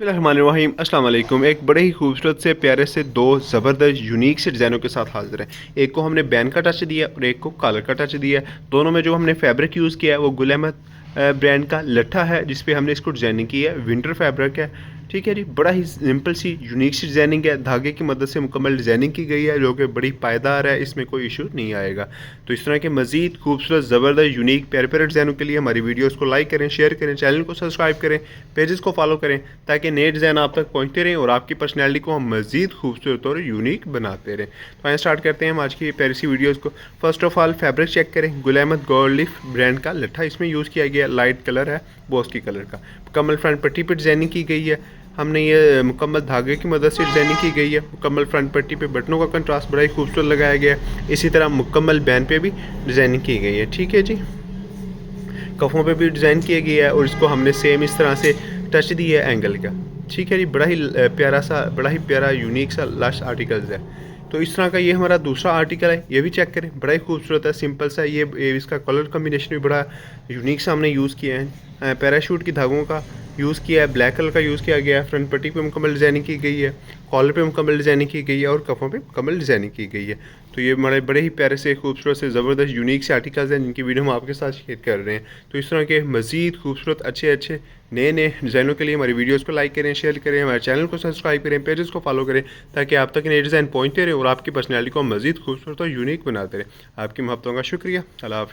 बिस्मिल्लाहिर्रहमानिर्रहीम अस्सलाम वालेकुम। एक बड़े ही खूबसूरत से प्यारे से दो ज़बरदस्त यूनिक से डिज़ाइनों के साथ हाज़िर हैं। एक को हमने बैन का टच दिया और एक को कॉलर का टच दिया है। दोनों में जो हमने फैब्रिक यूज़ किया है वो गुल अहमद ब्रांड का लट्ठा है, जिस पे हमने इसको डिज़ाइनिंग की है। विंटर फैब्रिक है, ठीक है जी। बड़ा ही सिंपल सी यूनिक सी डिज़ाइनिंग है, धागे की मदद से मुकम्मल डिज़ाइनिंग की गई है जो कि बड़ी पायदार है, इसमें कोई इशू नहीं आएगा। तो इस तरह के मज़ीद खूबसूरत ज़बरदस्त यूनिक प्यारे प्यारे डिज़ाइनों के लिए हमारी वीडियोज़ को लाइक करें, शेयर करें, चैनल को सब्सक्राइब करें, पेजेस को फॉलो करें, ताकि नए डिज़ाइन आप तक पहुंचते रहें और आपकी पर्सनैलिटी को हम मज़ीद खूबसूरत और यूनिक बनाते रहें। तो आइए स्टार्ट करते हैं हम आज की प्यारी सी वीडियोज़ को। First of all fabric check करें, Gul Ahmad gold leaf brand का लट्ठा इसमें यूज़ किया गया, लाइट कलर है बॉस की कलर का। मुकम्मल फ्रंट पट्टी पर डिज़ाइनिंग की गई है, हमने ये मुकम्मल धागे की मदद से डिज़ाइनिंग की गई है। मुकम्मल फ्रंट पट्टी पे बटनों का कंट्रास्ट बड़ा ही खूबसूरत लगाया गया है। इसी तरह मुकम्मल बैन पे भी डिज़ाइनिंग की गई है, ठीक है जी। कफ़ों पे भी डिज़ाइन किया गया है और इसको हमने सेम इस तरह से टच दिया है एंगल का, ठीक है जी। बड़ा ही प्यारा सा, बड़ा ही प्यारा यूनिक सा लास्ट आर्टिकल्स है। तो इस तरह का ये हमारा दूसरा आर्टिकल है, ये भी चेक करें, बड़ा ही खूबसूरत है, सिंपल सा। ये इसका कलर कम्बिनेशन भी बड़ा यूनिक सा हमने यूज़ किया है। पैराशूट की धागों का यूज़ किया है, ब्लैक कलर का यूज़ किया गया है। फ्रंट पट्टी पे मुकम्मल डिज़ाइनिंग की गई है, कॉलर पे मुकम्मल डिज़ाइनिंग की गई है और कफ़ों पे मुकम्मल डिज़ाइनिंग की गई है। तो ये हमारे बड़े ही प्यारे से खूबसूरत से ज़बरदस्त यूनिक से आर्टिकल्स हैं जिनकी वीडियो हम आपके साथ शेयर कर रहे हैं। तो इस तरह के मज़ीद खूबसूरत अच्छे अच्छे नए नए डिज़ाइनों के लिए हमारी वीडियोज़ को लाइक करें, शेयर करें, हमारे चैनल को सब्सक्राइब करें, पेजेस को फॉलो करें, ताकि आप तक नए डिज़ाइन पहुँचते रहें और आपकी पर्सनैलिटी को मज़ीद खूबसूरत और यूनिक बनाते रहें। आपकी मोहब्बतों का शुक्रिया। अल्लाह हाफ़िज़।